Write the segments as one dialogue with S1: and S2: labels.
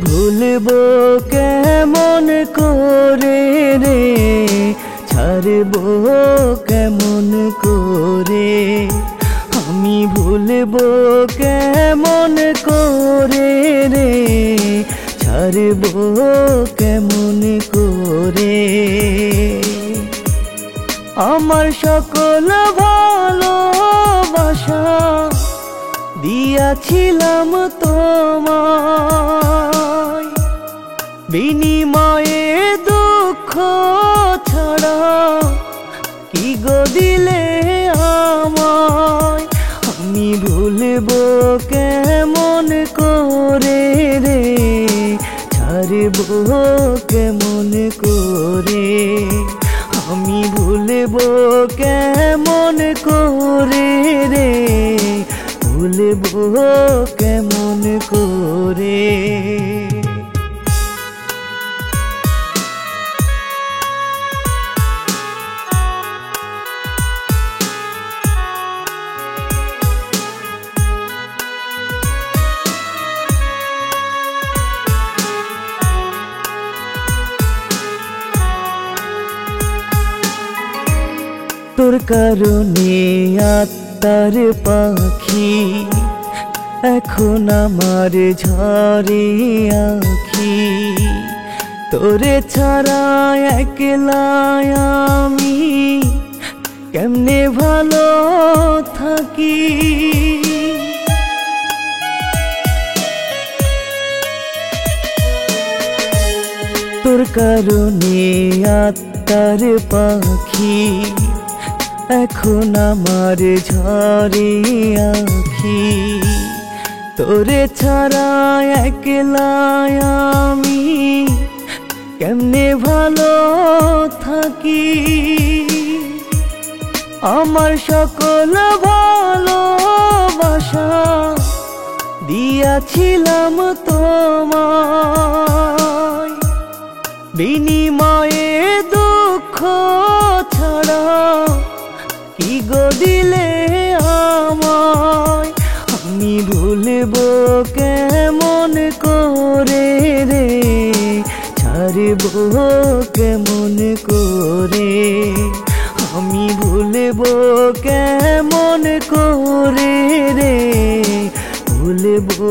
S1: ভুলবো কেমন করে রে, ছাড়বো কেমন করে, আমি ভুলবো কেমন করে রে, ছাড়বো কেমন করে। আমার সকল ভালোবাসা দিয়াছিলাম তোমায়, বিনিময়ে দুঃখ ছাড়া কি গো দিলে আমায়। আমি ভুলবো কেমন করে রে, ছাড়বো কেমন করে, আমি ভুলবো কেমন করে রে, ভুলবো কেমন করে। তোর কারণে আত্মার পাখি এখন আমার ঝরে আঁখি, তোরে ছাড়া একলা আমি কেমনে ভালো থাকি। তোর কারণে আত্মার পাখি এখন আমার ঝরে আঁখি, তোরে ছাড়া একলা আমি কেমনে ভালো থাকি। আমার সকল ভালোবাসা দিয়াছিলাম তোমায়, বিনিময়ে দুঃখ ছাড়া কি গো দিলে আমায়। আমি ভুলবো কেমন করে রে, ছাড়বো কেমন করে, আমি ভুলবো কেমন করে রে, ভুলবো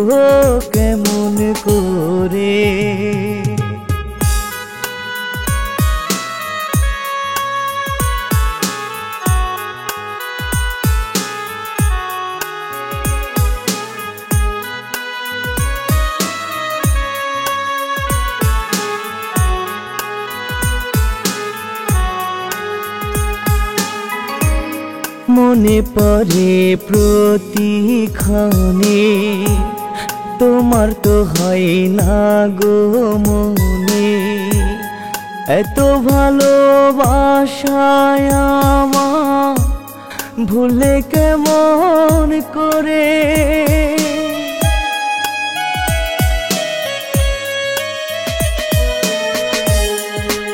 S1: কেমন করে। মনে পড়ে প্রতিক্ষণে তোমার তো হয় না গো মনে, এত ভালোবাসায় আমার ভুলে কেমন করে।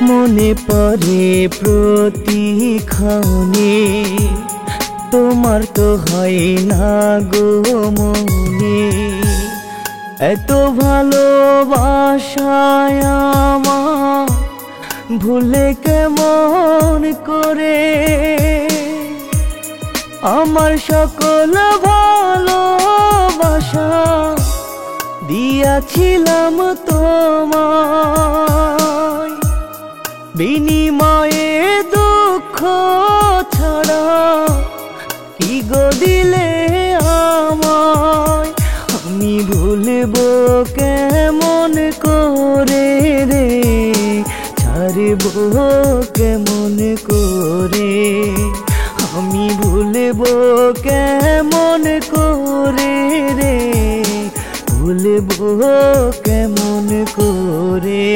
S1: মনে পড়ে প্রতিক্ষণে তোমার তো হয় না গো মনে, এত ভালোবাসায় আমার ভুলে কেমন করে। আমার সকল ভালোবাসা দিয়াছিলাম তোমায়, বিনিময়ে দুঃখ ছাড়া কি গো দিলে আমায়। আমি ভুলবো কেমন করে রে, ছাড়বো কেমন করে, আমি ভুলবো কেমন করে রে, ভুলবো কেমন করে।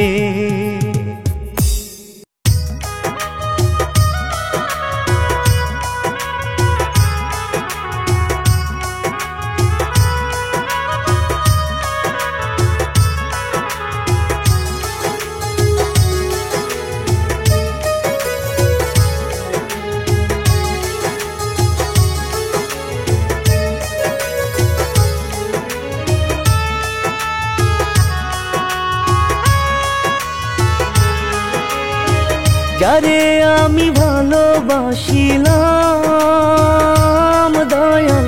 S1: যারে আমি ভালোবাসিলাম দয়াল,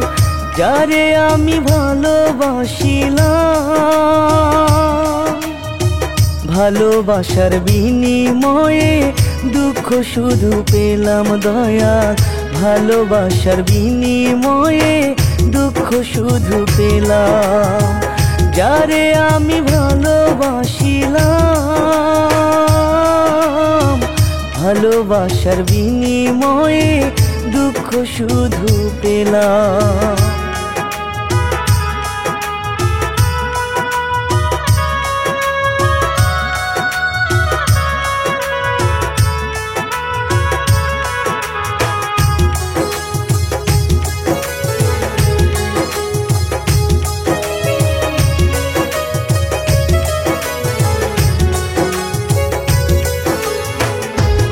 S1: যারে আমি ভালোবাসিলাম। ভালোবাসার বিনিময়ে দুঃখ শুধু পেলাম দয়াল, ভালোবাসার বিনিময়ে দুঃখ শুধু পেলাম। যারে আমি ভালোবাসিলাম, ভালোবাসার বিনিময়ে দুঃখ শুধু পেলাম।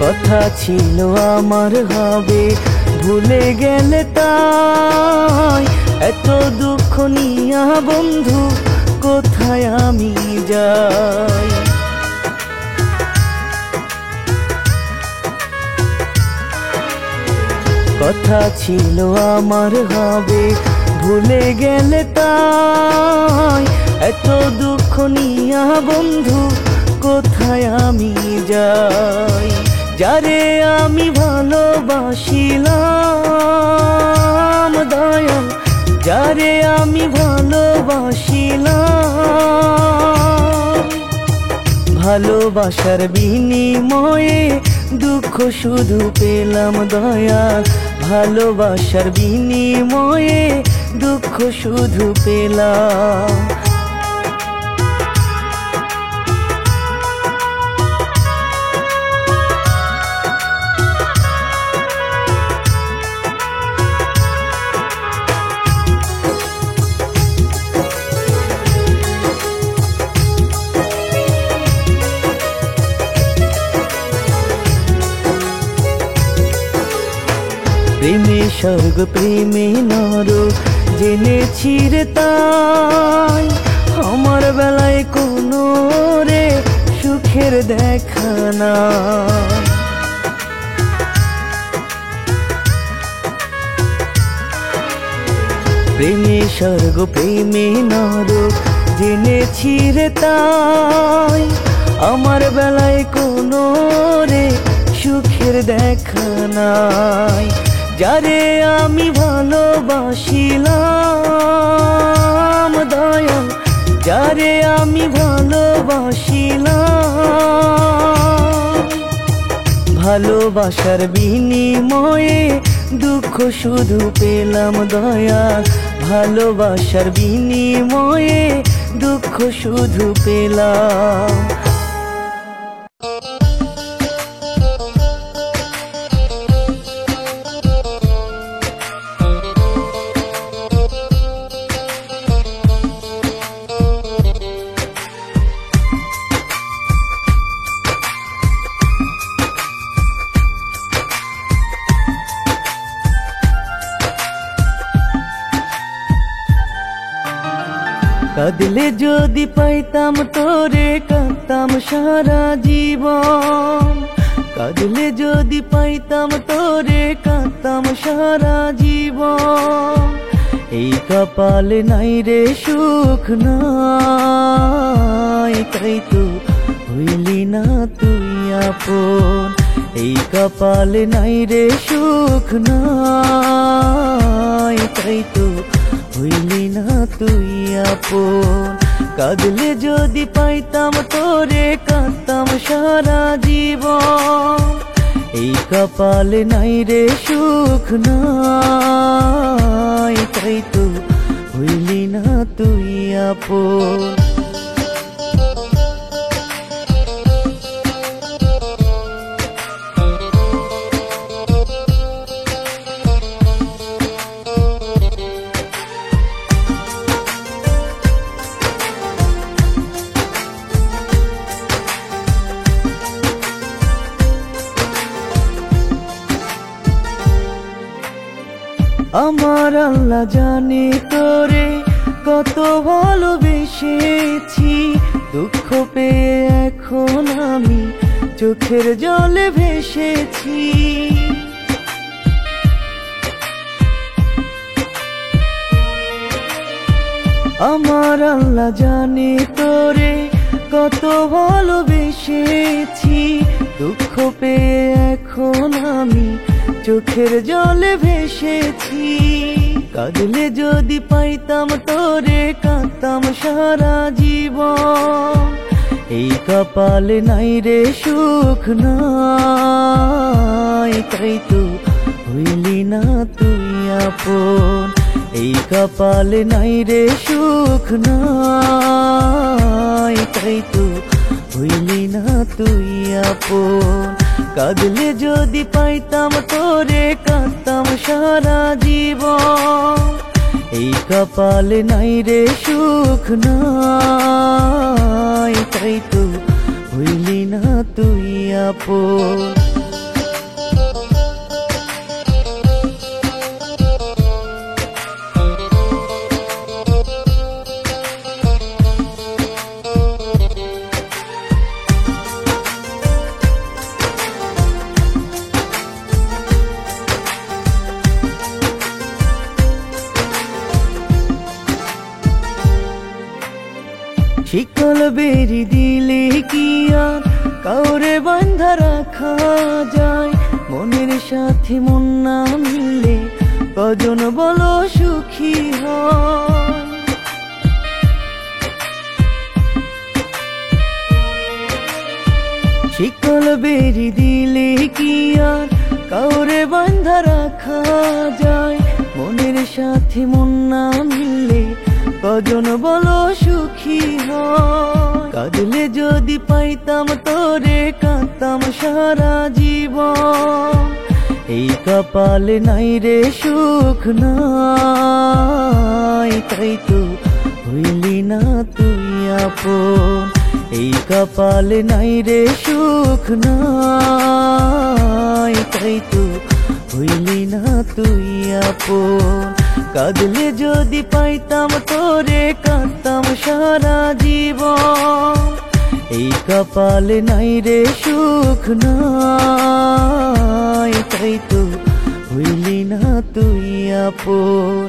S1: কথা ছিল আমার হবে, ভুলে গেলে তাই। এত দুঃখ নিয়া বন্ধু কোথায় আমি যাই। কথা ছিল আমার হবে, ভুলে গেলে তাই। এত দুঃখ নিয়া বন্ধু কোথায় আমি যাই। যারে আমি ভালোবাসিলাম দয়াল, যারে আমি ভালোবাসিলাম। ভালোবাসার বিনিময়ে দুঃখ শুধু পেলাম দয়াল, ভালোবাসার বিনিময়ে দুঃখ শুধু পেলাম। প্রেমে স্বর্গ প্রেমে নরক জেনেছি রে তাই। আমার বেলায় কোনো রে সুখের দেখা না। প্রেমে স্বর্গ প্রেমে নরক জেনেছি রে তাই। আমার বেলায় কোনো রে সুখের দেখা নাই। যারে আমি ভালোবাসিলাম দয়াল, যারে আমি ভালোবাসিলাম। ভালোবাসার বিনিময়ে দুঃখ শুধু পেলাম দয়াল, ভালোবাসার বিনিময়ে দুঃখ শুধু পেলাম। কাঁদলে যদি পাইতাম তোরে কাঁদতাম সারা জীবন। কাঁদলে যদি পাইতাম তোরে কাঁদতাম সারা জীবন। এই কপালে নাই রে সুখ নাই, তাই তো হইলি না তুই আপন। এই কপালে নাই রে সুখ নাই, তাই তো হইলি না তুই আপন। কাঁদলে যদি পাইতাম তোরে কাঁদতাম সারা জীবন। এই কপালে নাই রে সুখ নাই, তাই তো হইলি না তুই আপন। আমার আল্লাহ জানে তোরে কত ভালোবেসেছি। দুঃখ পেয়ে এখন আমি চোখের জলে ভেসেছি। আমার আল্লাহ জানে তোরে কত ভালোবেসেছি, দুঃখ পেয়ে এখন আমি চোখের জলে ভেসেছি। কাঁদলে যদি পাইতাম তোরে কাঁদতাম সারা জীবন, এই কপালে নাই রে সুখ নাই, তাই তো হইলি না তুই আপন। এই কপালে নাই রে সুখ নাই, তাই তো হইলি না তুই আপন। কাঁদলে যদি পাইতাম তোরে কাঁদতাম সারা জীবন, এই কপালে নাই রে সুখ নাই, তাই তো হইলি না তুই আপন। শিকল বেরি দিলে কি আর কাউরে বান্ধা রাখা যায়, মনের সাথে মন না মিললে কজন বলো সুখী হয়। শিকল বেরি দিলে কি আর কাউরে বান্ধা রাখা যায়, মনের সাথে মন না মিললে কজন বলো সুখী হয়। কাঁদলে যদি পাইতাম তোরে কাঁদতাম সারা জীবন, এই কপালে নাই রে সুখ নাই, তাই তো হইলি না তুই আপন। এই কপালে নাই রে সুখ নাই, তাই তো হইলি না তুই আপন। কাঁদলে যদি পাইতাম তোরে কাঁদতাম সারা জীবন, এই কপালে নাই রে সুখ নাই, তাই তো হইলি না তুই আপন।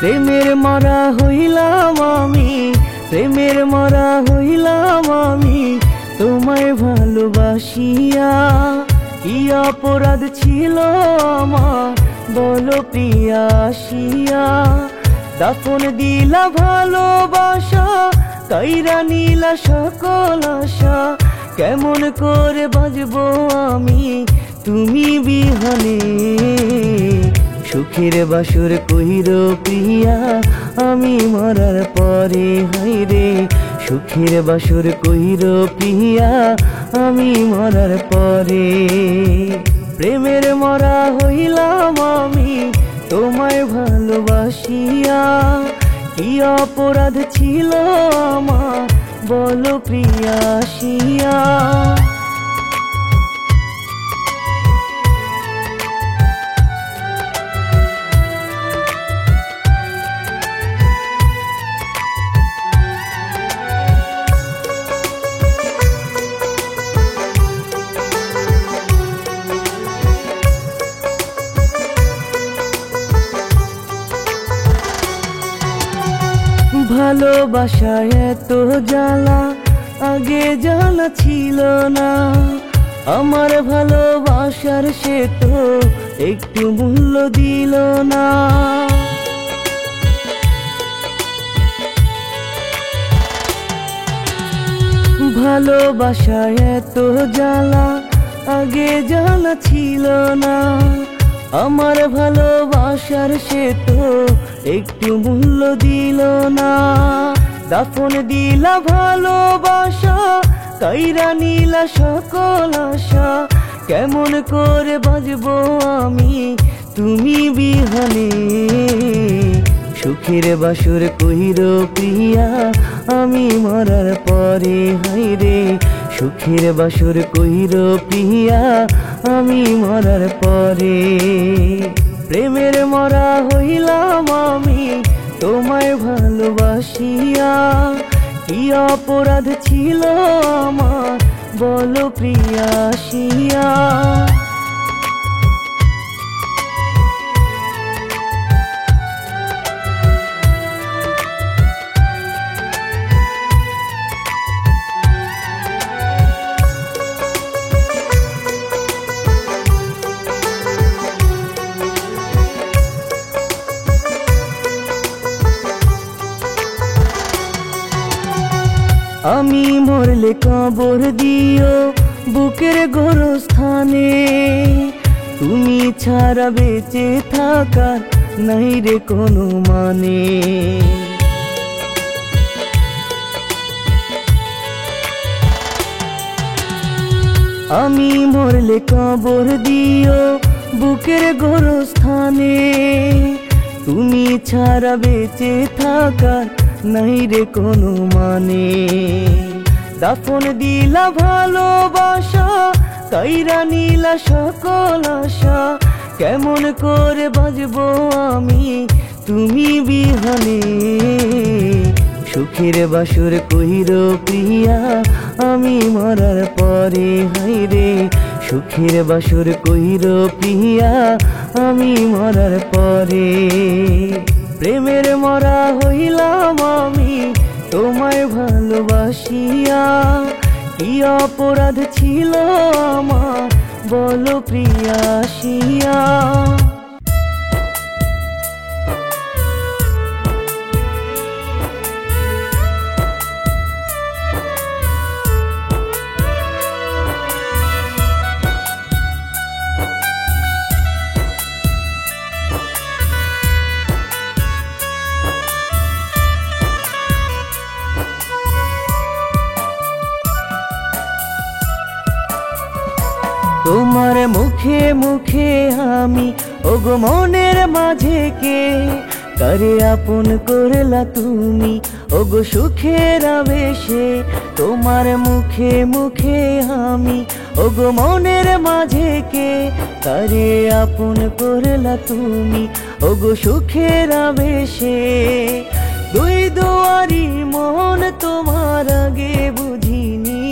S1: প্রেমের মরা হইলাম আমি, প্রেমের মরা হইলাম আমি, তোমায় ভালোবাসিয়া। কি অপরাধ ছিল আমার বলো প্রিয়া আসিয়া, দাফন দিলা ভালোবাসা কাইরা নিলা সকল আশা। কেমন করে বাজবো আমি তুমি বিহনে, সুখের বাসর কইর প্রিয়া আমি মরার পরে। হাইরে সুখের বাসর কইর প্রিয়া আমি মরার পরে। প্রেমের মরা হইলাম আমি তোমায় ভালোবাসিয়া, কি অপরাধ ছিল আমার বলো প্রিয়া আসিয়া। ভালোবাসায় এত জ্বালা আগে জানা ছিল না, আমার ভালোবাসার সে তো একটু মূল্য দিল না। ভালোবাসায় এত জ্বালা আগে জানা ছিল না, আমার ভালোবাসার সে তো একটু মূল্য দিল না। দাফন দিলা ভালোবাসা কাইরা নীলা সকল আশা, কেমন করে বাজবো আমি তুমি বিহানে। সুখের বাসর কইর প্রিয়া আমি মরার পরে, হাইরে সুখের বাসর কইর প্রিয়া আমি মরার পরে। প্রেমের মরা হইলাম আমি তোমায় ভালোবাসিয়া, কি অপরাধ ছিল আমার বলো প্রিয়াসিয়া। আমি মরলে কবর দিও বুকের গোরস্থানে, তুমি ছাড়া বেঁচে থাকার নাই রে কোনো মানে। আমি মরলে কবর দিও বুকের গোরস্থানে, তুমি ছাড়া বেঁচে থাকার নাই রে কোনো মানে। দাফন দিলা ভালোবাসা, কাইরা নীলা সকল আশা, কেমন করে বাজবো আমি তুমি বিহানে। সুখের বাসর কইর প্রিয়া আমি মরার পরে, হাইরে সুখের বাসর কইর প্রিয়া আমি মরার পরে। প্রেমের মরা হইলাম আমি তোমায় ভালোবাসিয়া, কি অপরাধ ছিল আমার বলো প্রিয়াসিয়া। তোমার মুখে মুখে আমি ওগো মনের মাঝে কে, কারে আপন করলা তুমি ওগো সুখের আবেশে। তোমার মুখে মুখে আমি ওগো মনের মাঝে কে, কারে আপন করলা তুমি ওগো সুখের আবেশে। দুই দুয়ারি মন তোমার আগে বুঝিনি,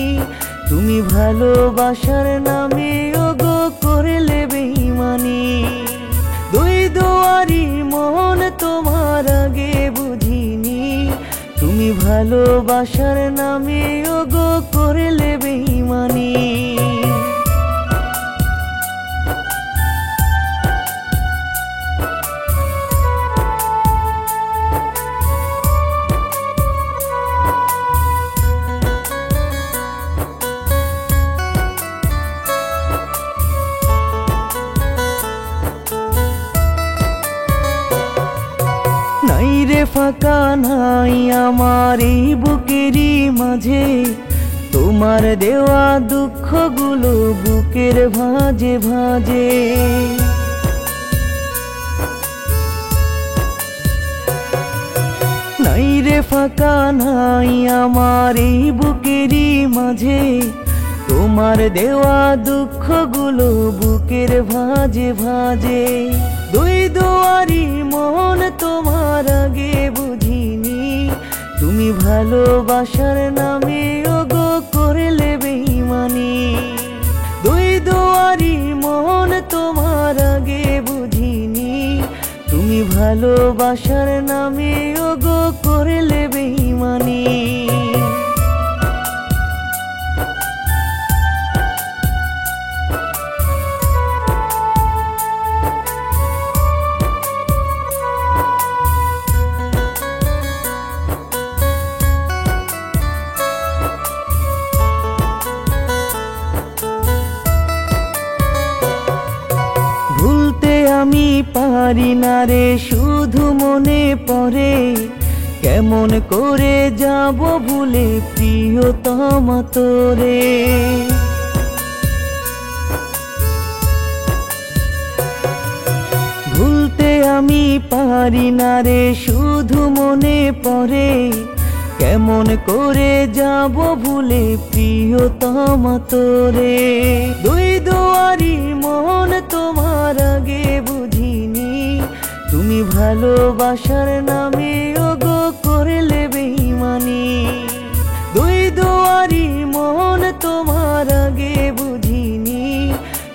S1: তুমি ভালোবাসার নামে ওগো করলে বেঈমানি। দুই দুয়ারি মন তোমার আগে বুঝিনি, তুমি ভালোবাসার নামে ওগো করলে বেঈমানি। নাই রে ফাঁকা নাই আমার এই বুকেরই মাঝে, তোমার দেওয়া দুঃখগুলো বুকের ভাঁজে ভাঁজে। নাই রে ফাঁকা নাই আমার এই বুকেরই মাঝে, তোমার দেওয়া দুঃখগুলো বুকের ভাঁজে ভাঁজে। দুই দুয়ারি মন তোমার আগে বুঝিনি, তুমি ভালোবাসার নামে ওগো করলে বেঈমানি। দুই দুয়ারি মন তোমার আগে বুঝিনি, তুমি ভালোবাসার নামে ওগো করলে বেঈমানি। ভুলতে আমি পারি না রে, শুধু মনে পড়ে কেমন করে যাব ভুলে প্রিয়তমা তোরে। ভুলতে আমি পারি না রে, শুধু মনে পড়ে কেমন করে যাব ভুলে প্রিয়তমা তোরে। দুই দুয়ারি মন তোমার আগে বুঝিনি, তুমি ভালোবাসার নামে ওগো করলে বেঈমানি। দুই দুয়ারি মন তোমার আগে বুঝিনি,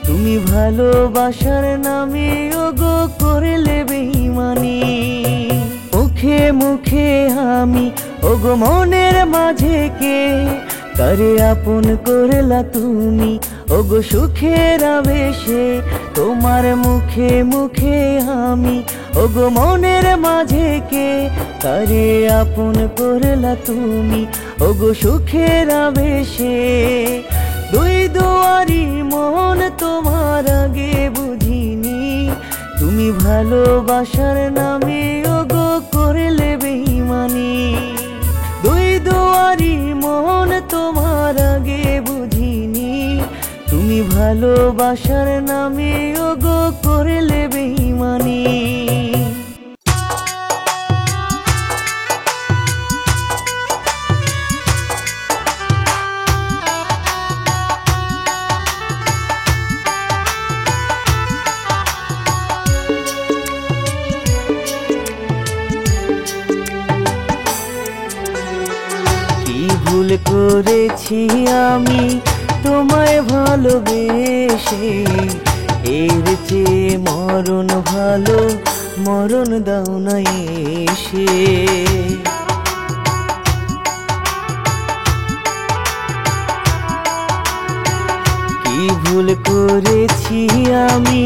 S1: তুমি ভালোবাসার নামে ওগো করলে বেঈমানি। মুখে মুখে আমি ওগো মনের মাঝে কে কারে আপন করলা তুমি, ওগো সুখের আবেশে তোমার মুখে মুখে আমি ওগো মনের মাঝে কে কারে আপন করলা তুমি, ওগো সুখের আবেশে। দুই দুয়ারি মন তোমার আগে বুঝিনি, তুমি ভালোবাসার নামে ওগো করলে বেঈমানি। দুই দুয়ারি মন তোমার আগে বুঝিনি, তুমি ভালোবাসার নামে ওগো করলে বেঈমানি। ভুল করেছি আমি তোমায় ভালোবেসে, এর চেয়ে মরণ ভালো, মরণ দাও না এসে। কি ভুল করেছি আমি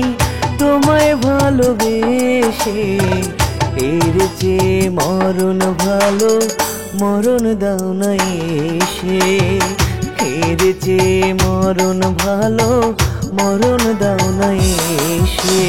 S1: তোমায় ভালোবেসে, এর চেয়ে মরণ ভালো, মরণ দাও না এসে। এর চেয়ে মরণ ভালো, মরণ দাও না এসে।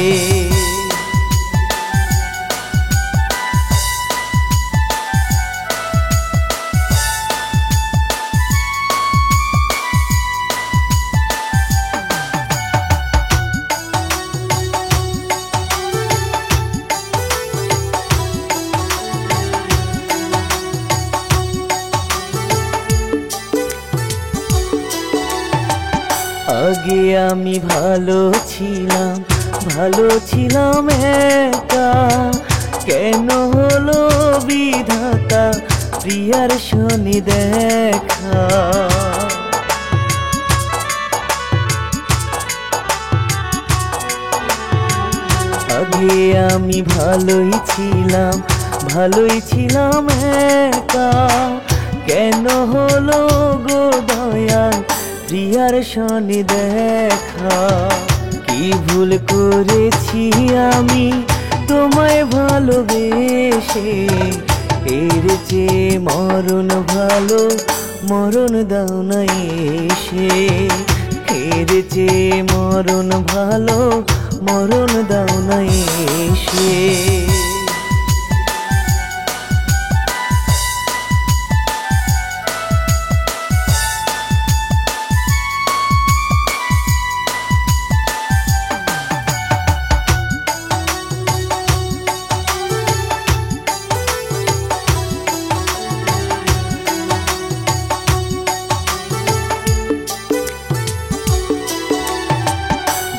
S1: আগে আমি ভালো ছিলাম একা, কেন হলো বিধাতা প্রিয়ার শনি দেখা। আগে আমি ভালোই ছিলাম একা, কেন হলো গো দয়াল প্রিয়ার শনি দেখা। কি ভুল করেছি আমি তোমায় ভালোবেসে, এর চেয়ে মরণ ভালো, মরণ দাও না এসে। এর চেয়ে মরণ ভালো, মরণ দাও না এসে।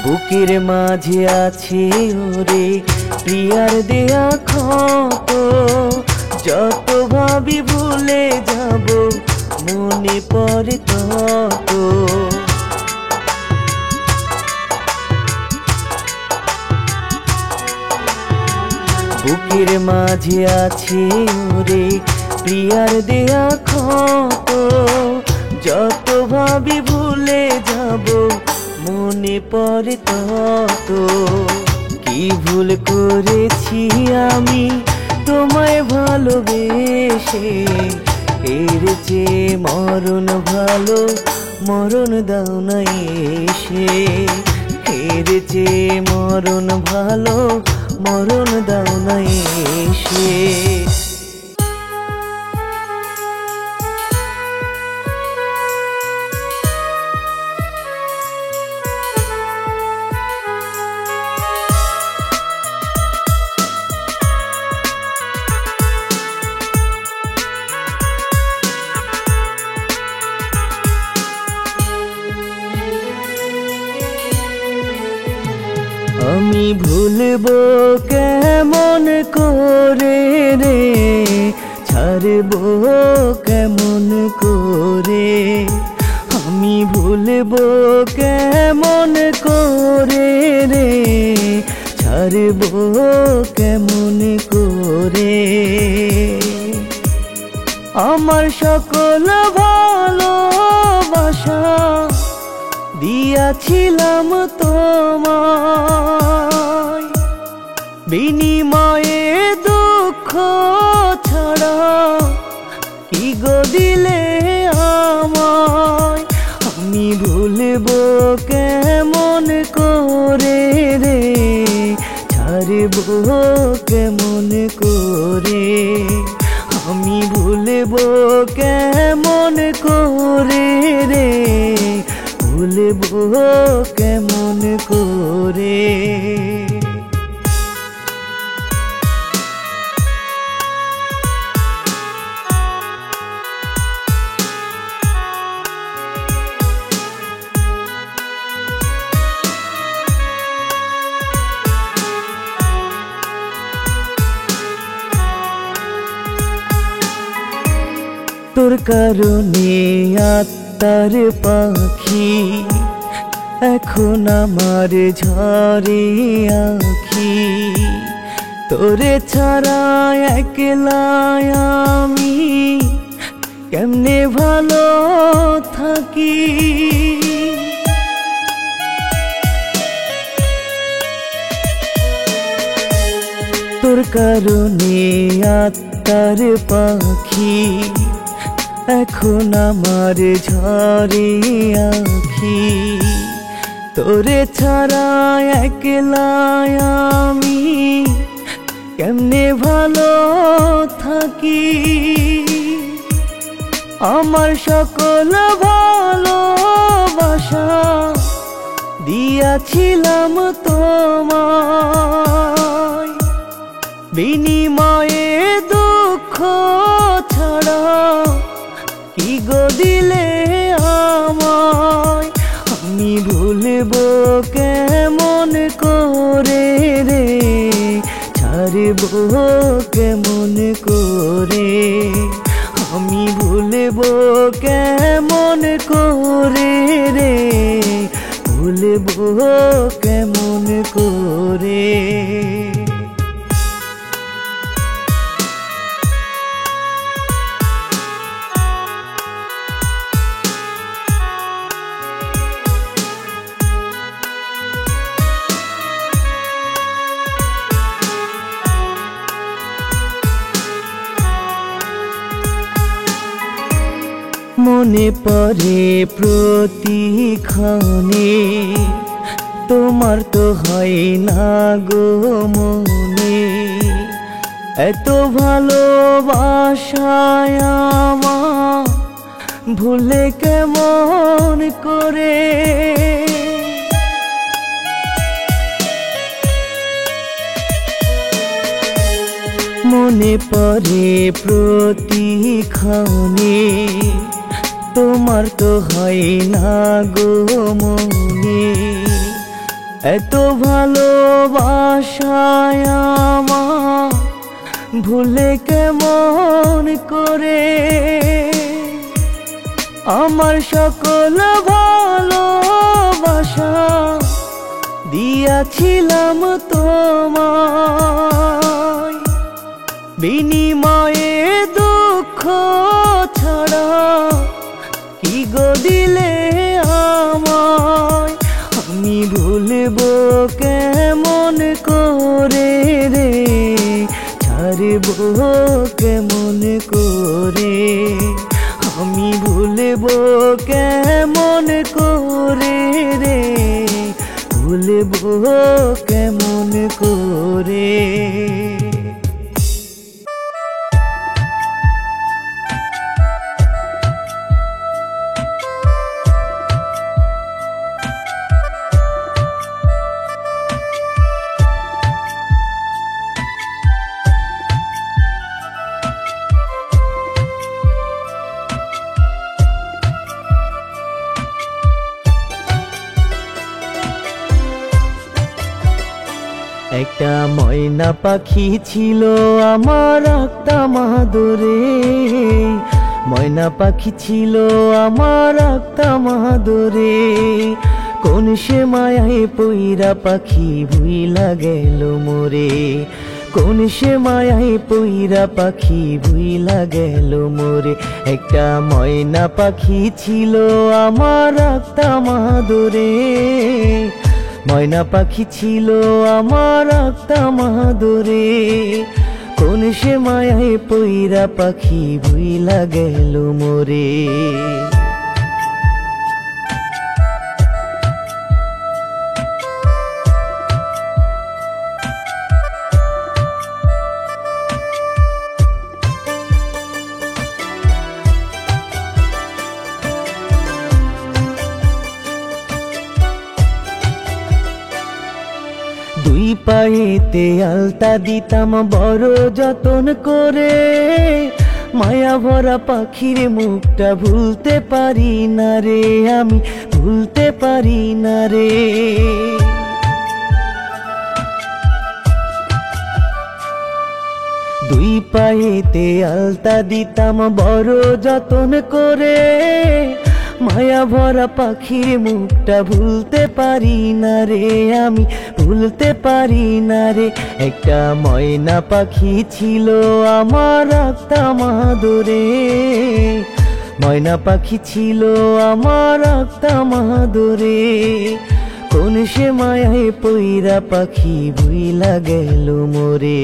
S1: বুকের মাঝে আছে ওরে প্রিয়ার দেয়া ক্ষত, যত ভাবি ভুলে যাব মনে পড়ে তত। বুকের মাঝে আছে ওরে প্রিয়ার দেয়া ক্ষত, যত ভাবি ভুলে যাব মনে পড়ে তত। কি ভুল করেছি আমি তোমায় ভালোবেসে, এর চেয়ে মরণ ভালো, মরণ দাও না এসে। এর চেয়ে মরণ ভালো, মরণ দাও না এসে। আমি ভুলবো কেমন করে রে, ছাড়বো কেমন করে, আমি ভুলবো কেমন করে রে, ছাড়বো কেমন করে। আমার সকল ভালোবাসা দিয়াছিলাম তোমায়, বিনিময়ে দুঃখ ছাড়া কি গো দিলে আমায়। আমি ভুলবো কেমন করে রে, ছাড়বো কেমন করে, আমি ভুলবো কেমন করে রে, ভুলবো কেমন করে। তোর কারণে আত্মার পাখি এখন আমার ঝরে আঁখি, তোরে ছাড়া একলা আমি কেমনে ভালো থাকি। তোর কারণে আত্মার পাখি এখন আমার ঝরে আঁখি, তোরে ছাড়া একলা আমি কেমনে ভালো থাকি। আমার সকল ভালোবাসা দিয়াছিলাম তোমায়, বিনিময়ে দুঃখ ছাড়া কি গো দিলে আমায়। আমি ভুলবো কেমন করে রে, ছাড়বো কেমন করে, আমি ভুলবো কেমন করে রে, ভুলবো কেমন করে। মনে পড়ে প্রতিক্ষণে, তোমার তো হয় না গো মনে, এত ভালোবাসায় আমার ভুলে কেমন করে। মনে পড়ে প্রতিক্ষণে, তোমার তো হয় না গো মনে, এত ভালোবাসায় আমার ভুলে কেমন করে। আমার সকল ভালোবাসা দিয়াছিলাম তোমায়, বিনিময়ে দুঃখ ছাড়া কি গো দিলে আমায়। আমি ভুলবো কেমন করে রে, ছাড়বো কেমন করে, আমি ভুলবো কেমন করে রে, ভুলবো কেমন করে। একটা ময়না পাখি ছিল আমার আক্তাম আদরে, ময়না পাখি ছিল আমার আক্তাম আদরে। কোন সে মায়ায় পইরা পাখি ভুইলা গেল মোরে, কোন সে মায়ায় পইরা পাখি ভুইলা গেল মোরে। একটা ময়না পাখি ছিল আমার আক্তাম আদরে, ময়না পাখি ছিল আমার আক্তাম আদরে। কোন সে মায়ায় পইরা পাখি ভুইলা গেল মোরে। দুই পায়েতে আলতা দিতাম বড় যতন করে, মায়া ভরা পাখির মুখটা ভুলতে পারি না রে, আমি ভুলতে পারি না রে। দুই পায়েতে আলতা দিতাম বড় যতন করে, মায়া ভরা পাখির মুখটা ভুলতে পারি না রে, আমি ভুলতে পারি না রে। একটা ময়না পাখি ছিল আমার আক্তাম আদরে, ময়না পাখি ছিল আমার আক্তাম আদরে। কোন সে মায়ায় পইরা পাখি ভুইলা গেল মোরে।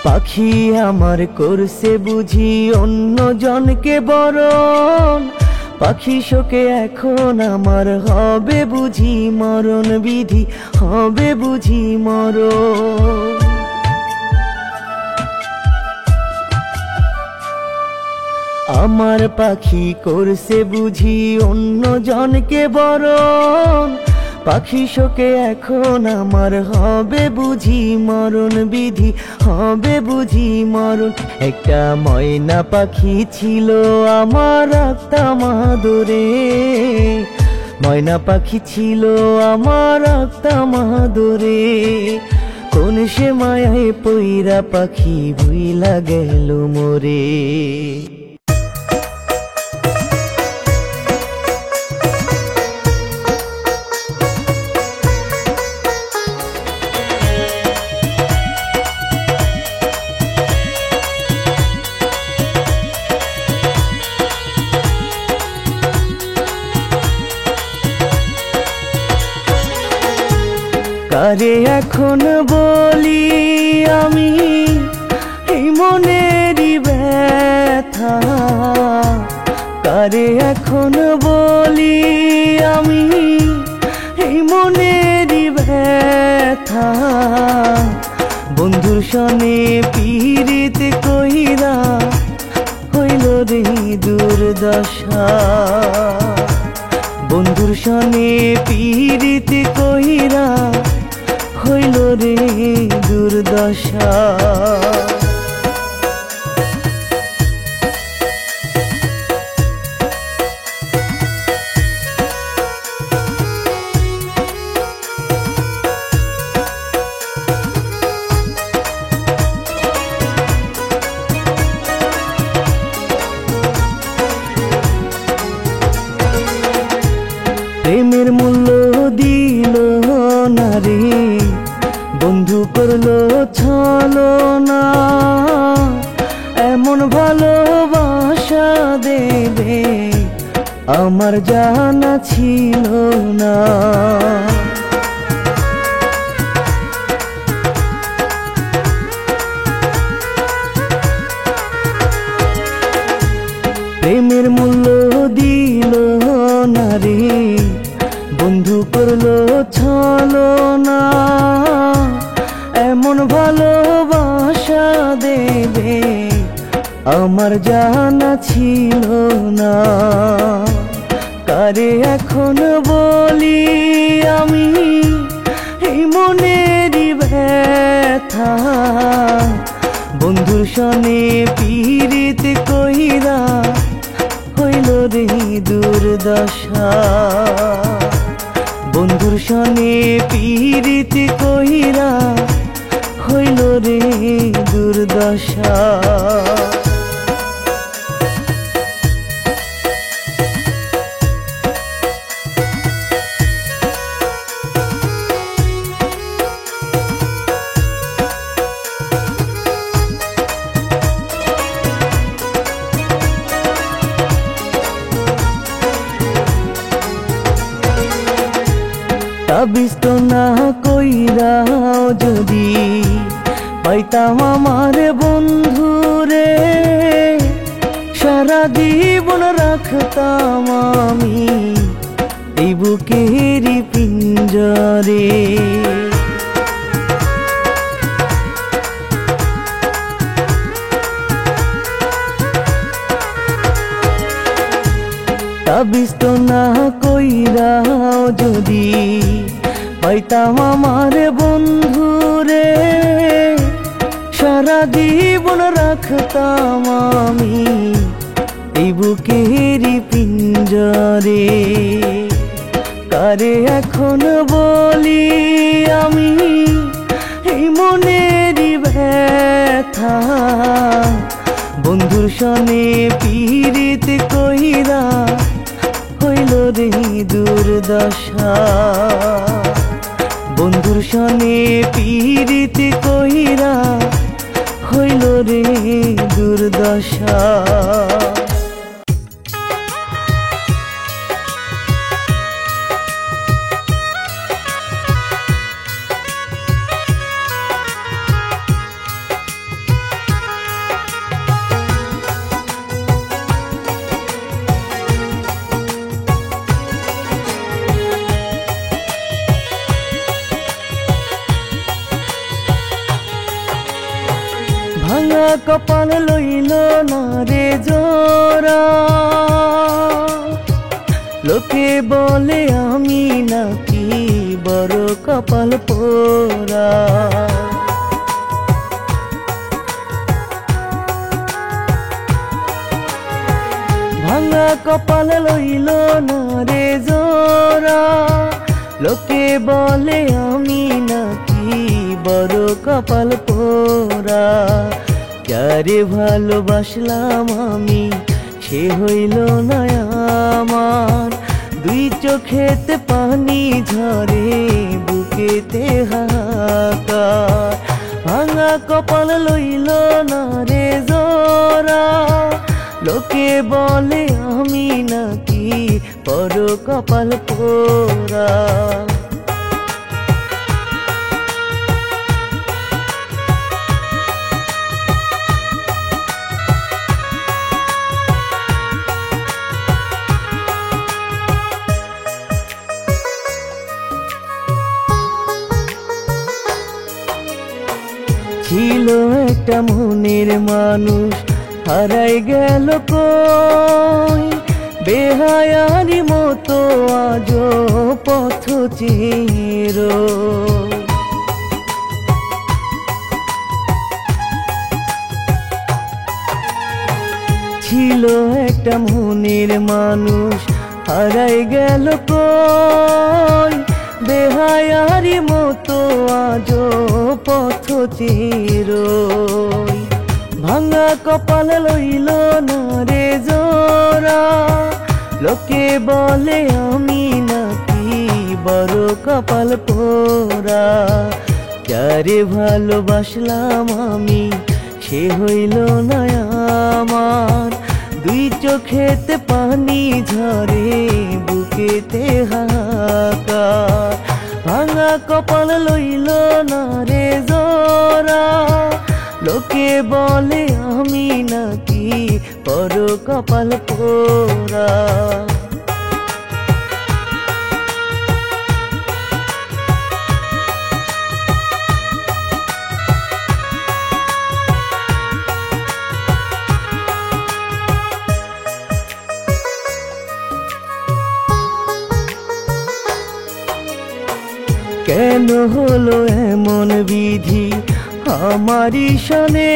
S1: পাখি আমার করছে বুঝি অন্য জনকে বরণ, পাখি শোকে এখন আমার হবে বুঝি মরণ বিধি, হবে বুঝি মরণ। আমার পাখি করছে বুঝি অন্য জনকে বরণ, পাখি শোকে এখন আমার হবে বুঝি মরণ বিধি, হবে বুঝি মরণ। একটা ময়না পাখি ছিল আমার আক্তাম আদরে, ময়না পাখি ছিল আমার আক্তাম আদরে। কোন সে মায়ায় পইরা পাখি ভুইলা গেল মোরে। কারে এখন বলি আমি এই মনেরই ব্যথা, কারে এখন বলি আমি এই মনেরই ব্যথা। বন্ধুর সনে পীড়িত কইরা হইল রে দুর্দশা, বন্ধুর সনে পীড়িত কইরা হইল রে দুর্দশা। প্রেমের মূল্য দিল না রে, বন্ধু করলো ছলনা, এমন ভালোবাসা দেবে আমার জানা ছিল না। প্রেমের মূল্য দিল না রে, বন্ধু করলো ছলনা, এমন ভালোবাসা দেবে আমার জানা ছিল না। কারে এখন বলি আমি এই মনেরই ব্যথা, বন্ধুর সনে পীড়িত কইরা হইল রে দুর্দশা। বন্ধুর সনে পীড়িত কইরা হইল রে দুর্দশা। তাবিজ তো না কইরাও যদি পাইতাম আমার বন্ধুরে, সারা জীবন রাখতাম আমি এই বুকেরই পিঞ্জরে। তাবিজ তো না কইরাও যদি পাইতাম আমার বন্ধুরে, সারা জীবন রাখতাম আমি এই বুকেরই পিঞ্জরে। কারে এখন বলি আমি এই মনেরই ব্যথা, বন্ধুর সনে পীড়িত কইরা হইল রে দুর্দশা। বন্ধুর সনে পীড়িত কইরা হইল রে দুর্দশা। ভাঙা কপাল লইল না রে জোড়া, লোকে বলে আমি নাকি বড় কপাল পোড়া। ভাঙা কপাল লইল না রে জোড়া, লোকে বলে আমি নাকি বড় কপাল পোড়া। যারে ভালোবাসলাম আমি সে হইল না আমার, দুই চোখেতে পানি ঝরে বুকেতে হাহাকার। ভাঙা কপাল লইল না রে জোড়া, লোকে বলে আমি নাকি বড় কপাল পোড়া। ছিল একটা মনের মানুষ হারাই গেল কই, বেহায়ারি মতো আজো পথ চেরো। ছিল একটা মনের মানুষ হারাই গেল কই, বেহায়ারি মতো আজো পথ চিরই। ভাঙা কপাল লইল না রে জোড়া, লোকে বলে আমি নাকি বড় কপাল পোড়া। যারে ভালোবাসলাম আমি সে হইল না আমার, দুই চোখেতে পানি ঝরে বুকেতে হাহাকার। ভাঙা কপাল লইল না রে জোড়া, লোকে বলে আমি নাকি বড় কপাল পোড়া। কেন হলো এমন বিধি আমারই সনে,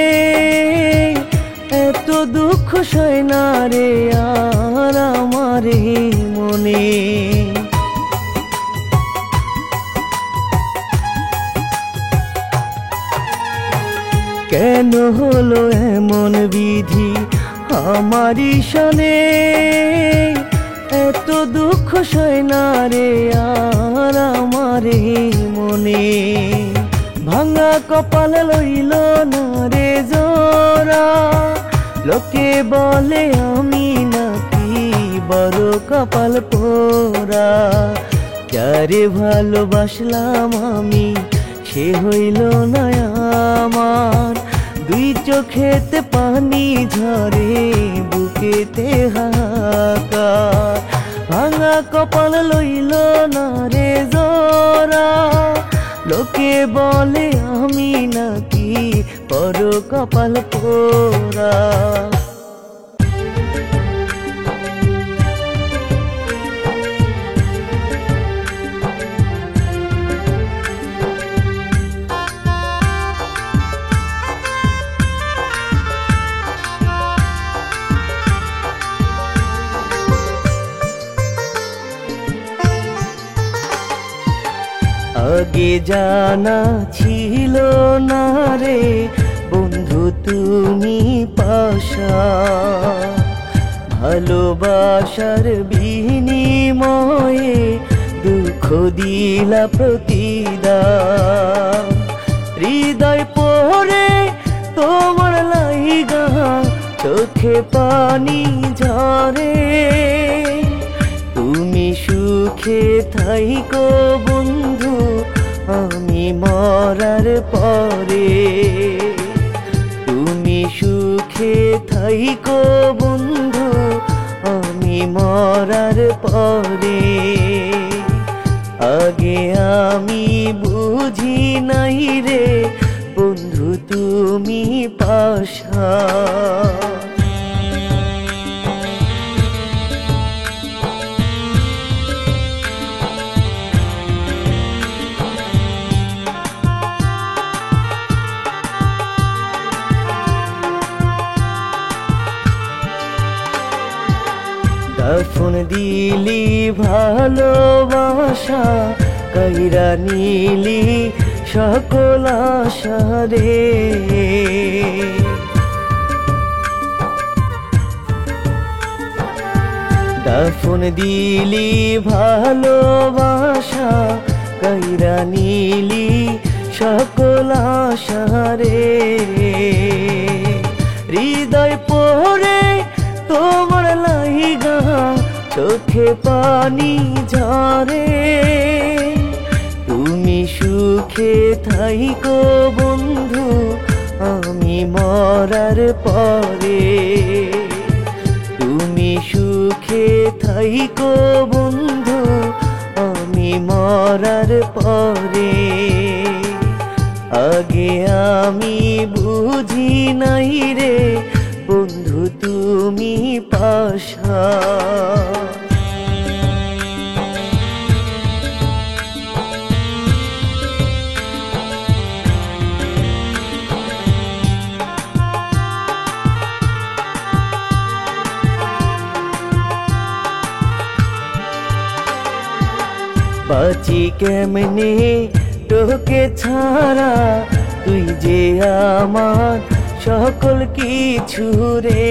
S1: এত দুঃখ সয় না রে আর আমারে মনে। কেন হলো এমন বিধি আমারই সনে, এত দুঃখ সয় না রে আর আমারে মনে। ভাঙা কপাল লইল না রে জোড়া, লোকে বলে আমি নাকি বড় কপাল পোড়া। যারে ভালোবাসলাম আমি সে হইল না আমার, দুই চোখেতে পানি ঝরে বুকেতে হাহাকার। ভাঙা কপাল লইল না রে জোড়া, লোকে বলে আমি নাকি বড় কপাল পোড়া। আগে জানা ছিল না রে বন্ধু তুমি পাশা, ভালোবাসার বিনিময়ে দুঃখ দিলা প্রতিদান। হৃদয় পড়ে তোমার লাইগা চোখে পানি ঝরে, তুমি সুখে থাইকো বন্ধু আমি মরার পরে। তুমি সুখে থাইকো বন্ধু আমি মরার পরে। আগে আমি বুঝি নাই রে বন্ধু তুমি পাশা। দাফন দিলি ভালোবাসা, কাইরা নিলি সকল আশা রে। দাফন দিলি ভালোবাসা, কাইরা নিলি সকল আশা রে। হৃদয় পড়ে তোমার লাইগা চোখে পানি ঝরে, তুমি সুখে থাইকো বন্ধু আমি মরার পরে। তুমি সুখে থাইকো বন্ধু আমি মরার পরে। আগে আমি বুঝি নাই রে বন্ধু তুমি পাশা। বাঁচি কেমনে তোকে ছাড়া, তুই যে আমার সকল কিছু রে।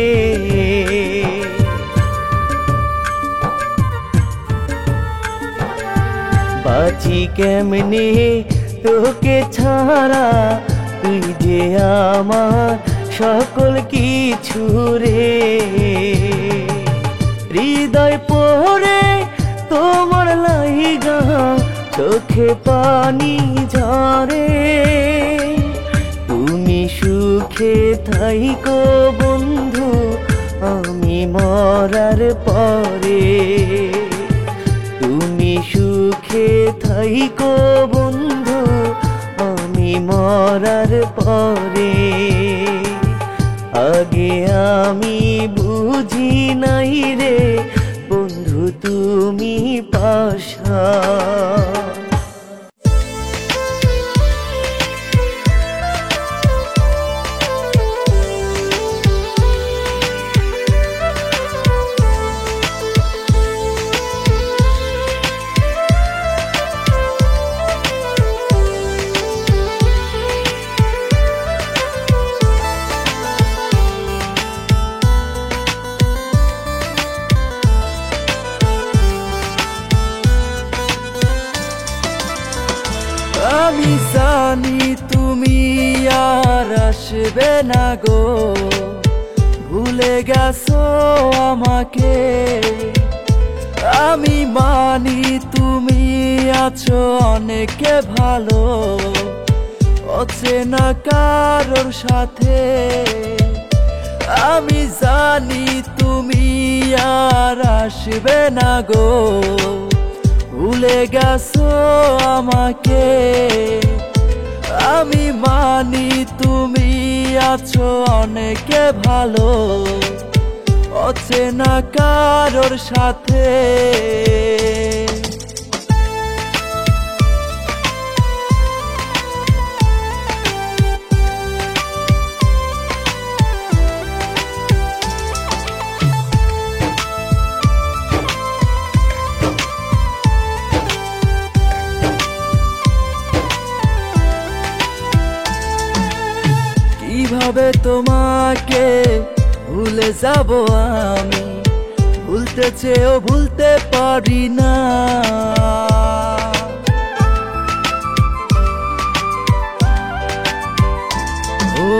S1: বাঁচি কেমনে তোকে ছাড়া, তুই যে আমার সকল কিছু রে। হৃদয় পড়ে তোমার লাইগা চোখে পানি ঝরে, তুমি সুখে থাইকো বন্ধু আমি মরার পরে। তুমি সুখে থাইকো বন্ধু আমি মরার পরে। আগে আমি বুঝি নাই রে বন্ধু তুমি পাশা। আমি জানি তুমি আর আসবে না গো, ভুলে গেছো আমাকে। আমি মানি তুমি আছো অনেকে ভালো, অচেনা কারোর সাথে। আমি জানি তুমি আর আসবে না গো, ভুলে গেছো আমাকে। আমি মানি তুমি আছো অনেকে ভালো, অচেনা কারোর সাথে। কিভাবে তোমাকে ভুলে যাব আমি, ভুলতে চেয়েও ভুলতে পারি না। ও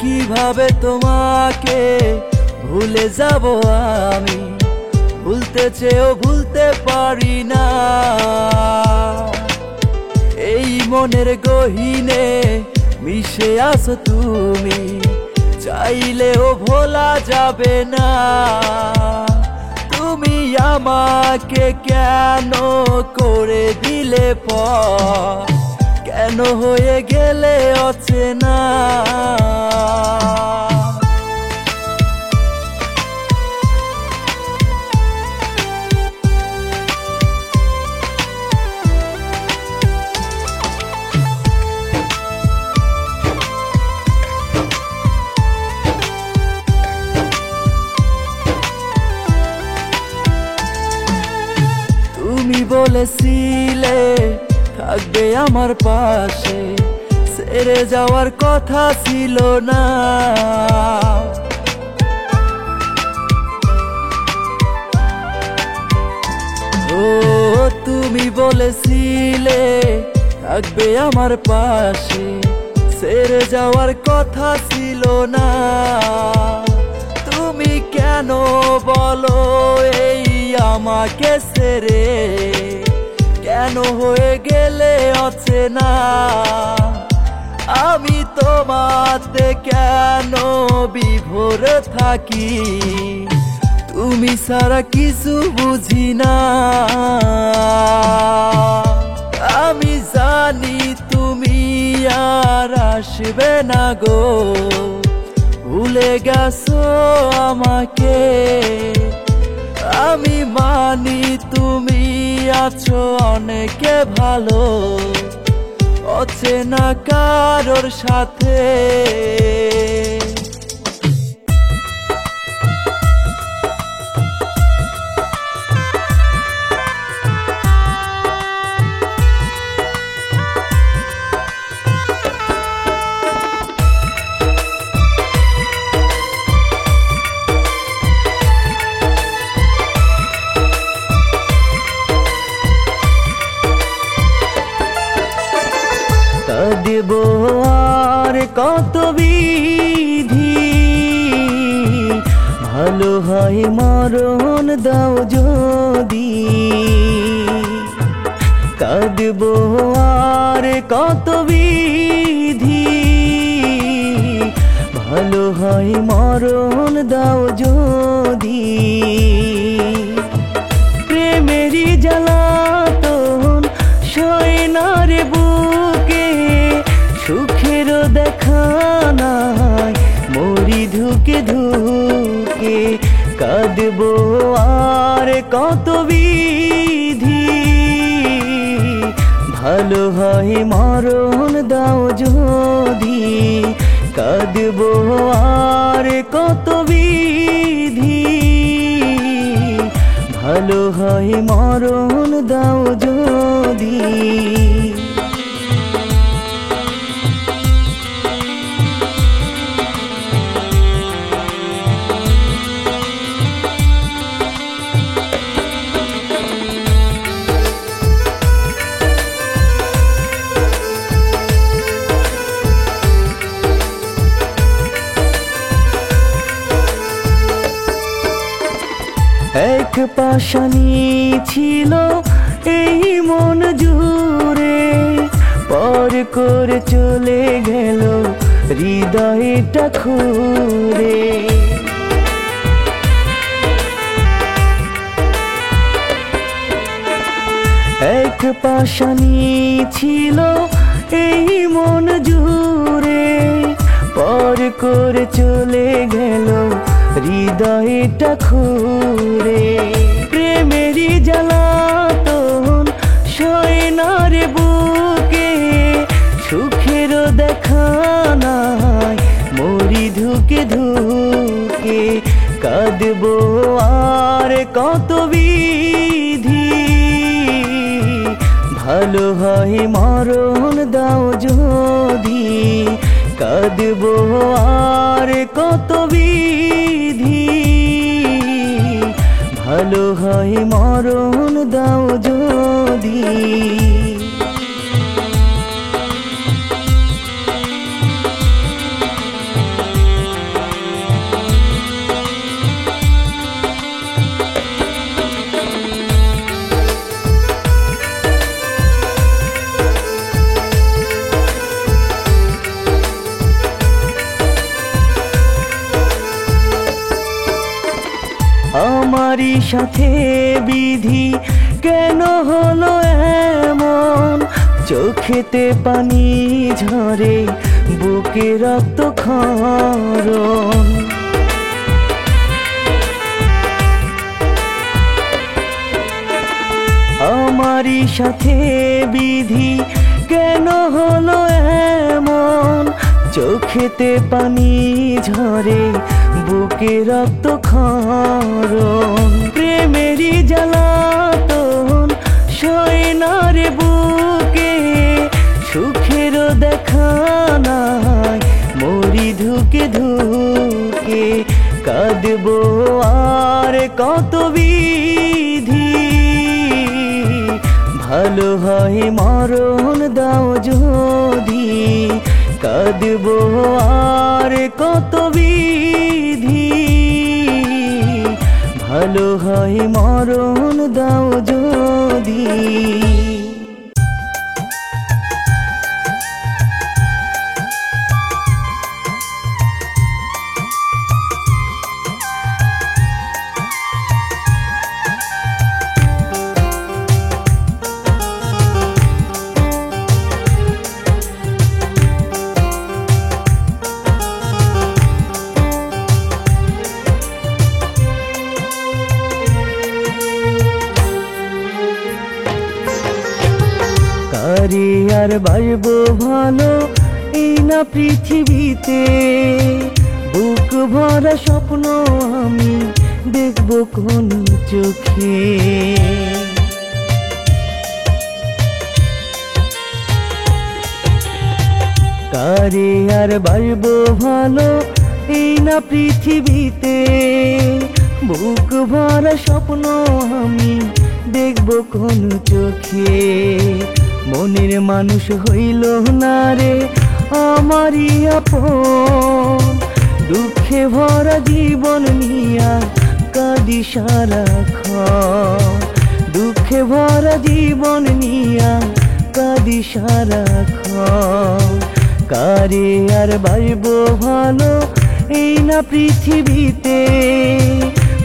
S1: কিভাবে তোমাকে ভুলে যাব আমি, ভুলতে চেয়েও ভুলতে পারি না। এই মনের গহীনে মিশে আছো তুমি, চাইলেও ভোলা যাবে না। তুমি আমাকে কেন করে দিলে পর, কেন হয়ে গেলে অচেনা। তুমি বলেছিলে থাকবে আমার পাশে, ছেড়ে যাওয়ার কথা ছিল না। ও তুমি বলেছিলে থাকবে আমার পাশে, ছেড়ে যাওয়ার কথা ছিল না। তুমি কেন বলো এই আমাকে ছেড়ে, কেন হয়ে গেলে অচেনা। আমি তোমাতে কেন বিভোর থাকি, তুমি ছাড়া কিছু বুঝি না। আমি জানি তুমি আর আসবে না গো, ভুলে গেছো আমাকে। আমি মানি তুমি আছো অনেকে ভালো, অচেনা কারোর সাথে। দেব আর কত বিধি, ভালো হয় মরণ দাও যদি। কাঁদব আর কত বিধি, ভালো হয় মরণ দাও যদি। প্রেমেরই জ্বালাতন সয় না রে বুকে, সুখেরও দেখা নাই মরি ধুকে ধুকে। কাঁদব আর কত বিধি, ভালো হয় মরণ দাও যদি। কাঁদব আর কত বিধি, ভালো হয় মরণ দাও যদি। এক পাশানি ছিল এই মন জুড়ে, পর করে চলে গেল হৃদয়টা খুঁড়ে। এক পাশানি ছিল এই মন জুড়ে, পর করে চলে গেল হৃদয়টা খুঁড়ে। প্রেমেরই জ্বালাতন সয় না রে বুকে, সুখের দেখা নাই মরি ধুকে ধুকে। কাঁদবো আর কত বিধি, ভালো হয় মরণ দাও যদি। কাঁদবো আর কত বিধি, ভালো হয় মরণ দাও যদি। আমারই সাথে বিধি কেন হলো এমন, চোখেতে পানি ঝরে বুকে রক্ত ক্ষরণ। আমারই সাথে বিধি কেন হলো এমন, চোখেতে পানি ঝরে বুকে রক্ত ক্ষরণ। প্রেমেরই জ্বালাতন সয় না রে বুকে, সুখের দেখা নাই মরি ধুকে ধুকে। কাঁদবো আর কত বিধি, ভালো হয় মরণ দাও যদি। কাঁদবো আর কত বিধি, ভালো হয় মরণ দাও যদি। আরে আর বাসবো ভালো এই না পৃথিবীতে, বুক ভরা স্বপ্ন আমি দেখবো কোন চোখে। কারে আর বাসবো ভালো এই না পৃথিবীতে, বুক ভরা স্বপ্ন আমি দেখবো কোন চোখে। মনের মানুষ হইল না রে আমারই আপন, দুঃখে ভরা জীবন নিয়া কাঁদি সারাক্ষণ। দুঃখে ভরা জীবন নিয়া কাঁদি সারাক্ষণ। কারে আর বাসবো ভালো এই না পৃথিবীতে,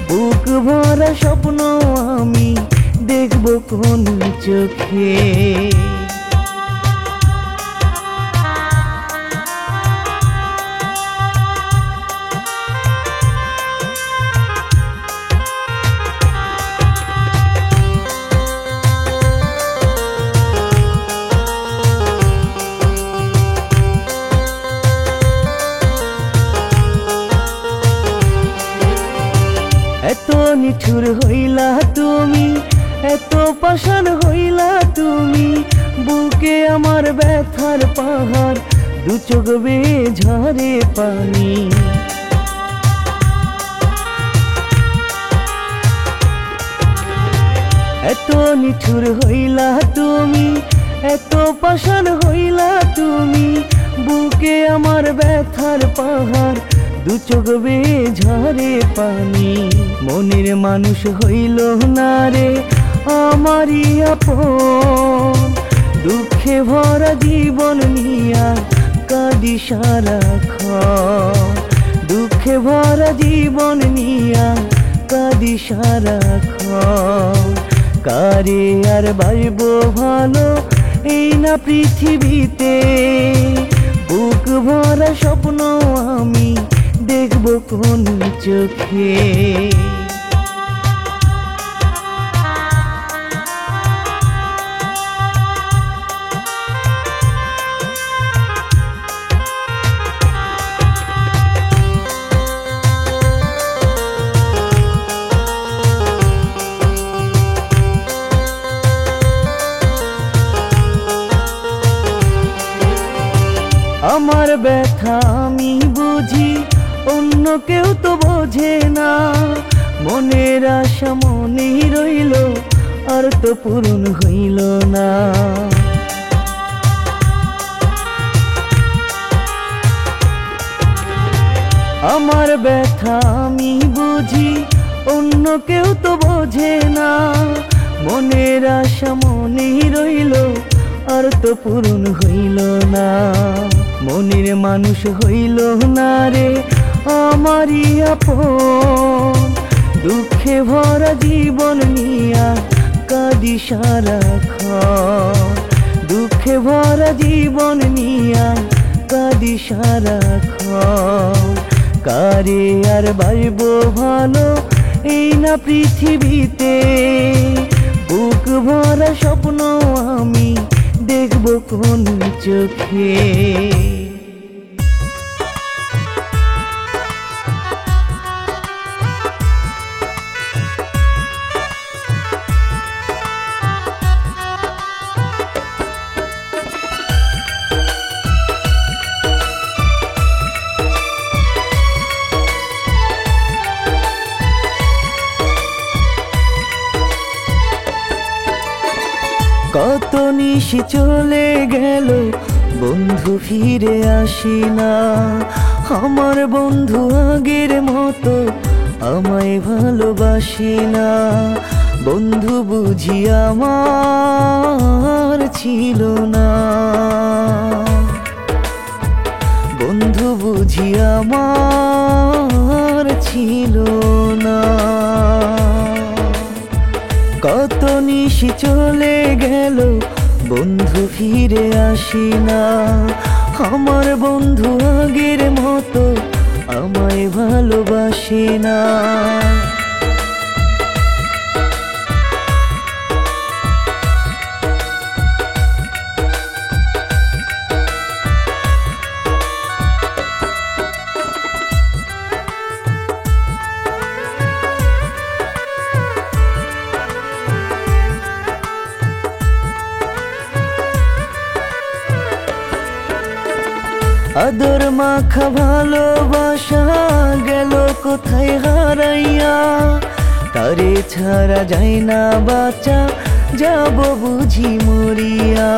S1: বুক ভরা স্বপ্ন আমি দেখবো কোন চোখে। এত নিঠুর হইলা তুমি, এত পাষাণ হইলা তুমি, বুকে আমার ব্যথার পাহাড় দু চোখ বেয়ে ঝরে পানি। এত নিঠুর হইলা তুমি, এত পাষাণ হইলা তুমি, বুকে আমার ব্যথার পাহাড় দু চোখ বেয়ে ঝরে পানি। মনের মানুষ হইল না রে আমারই আপন, দুঃখে ভরা জীবন নিয়া কাঁদি সারাক্ষণ। দুঃখে ভরা জীবন নিয়া কাঁদি সারাক্ষণ। কারে আর বাসবো ভালো এই না পৃথিবীতে, বুক ভরা স্বপ্ন আমি দেখব কোন চোখে। আমার ব্যথা আমি বুঝি, অন্য কেউ তো বোঝে না। মনের আশা মনেই রইল, আর তো পূরণ হইল না। আমার ব্যথা আমি বুঝি, অন্য কেউ তো বোঝে না। মনের আশা মনেই রইল, আর তো পূরণ হইল না। মনের মানুষ হইল না রে আমারই আপন, দুঃখে ভরা জীবন নিয়া কাঁদি সারাক্ষণ। দুঃখে ভরা জীবন নিয়া কাঁদি সারাক্ষণ। কারে আর বাসবো ভালো এই না পৃথিবীতে, বুক ভরা স্বপ্ন আমি দেখব কোন চোখে। কত নিশি চলে গেল বন্ধু ফিরে আসি না। আমার বন্ধু আগের মতো আমায় ভালোবাসি না। বন্ধু বুঝি আমার ছিল না, বন্ধু বুঝি আমার ছিল না। কত নিশি চলে গেল বন্ধু ফিরে আসি না। আমার বন্ধু আগের মতো আমায় ভালোবাসে না। আদর মাখা ভালোবাসা গেল কোথায় হারাইয়া। তারে ছাড়া যায় না বাঁচা, যাব বুঝি মরিয়া।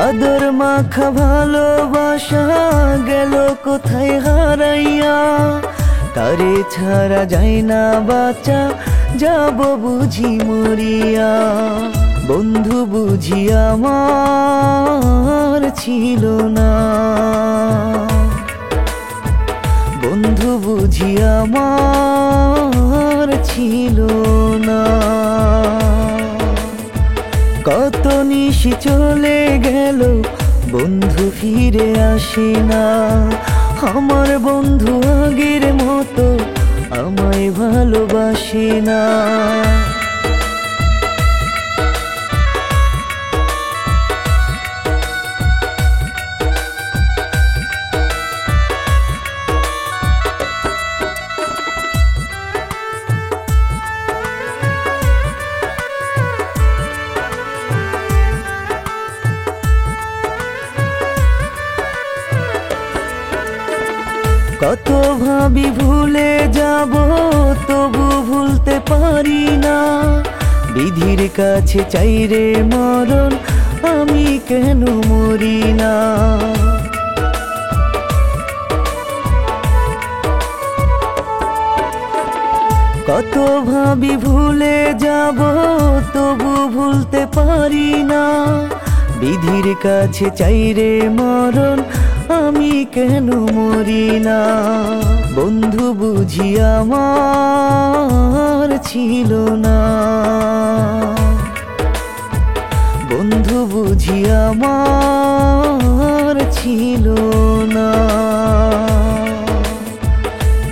S1: আদর মাখা ভালোবাসা গেল কোথায় হারাইয়া। তারে ছাড়া যায় না বাঁচা, যাব বুঝি মরিয়া। বন্ধু বুঝি আমার ছিল না, বন্ধু বুঝি আমার ছিল না। কত নিশি চলে গেল বন্ধু ফিরে আসে না। আমার বন্ধু আগের মতো আমায় ভালোবাসে না। কত ভাবি ভুলে যাব, তবু ভুলতে পারি না। বিধির কাছে চাই রে মরণ, আমি কেন মরি না। কত ভাবি ভুলে যাব, তবু ভুলতে পারি না। বিধির কাছে চাই রে মরণ, আমি কেন মরি না। বন্ধু বুঝি আমার ছিল না, বন্ধু বুঝি আমার ছিল না।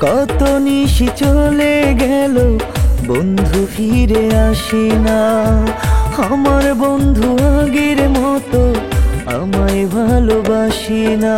S1: কত নিশি চলে গেল, বন্ধু ফিরে আসে না। আমার বন্ধু আগের মতো আমায় ভালোবাসে না।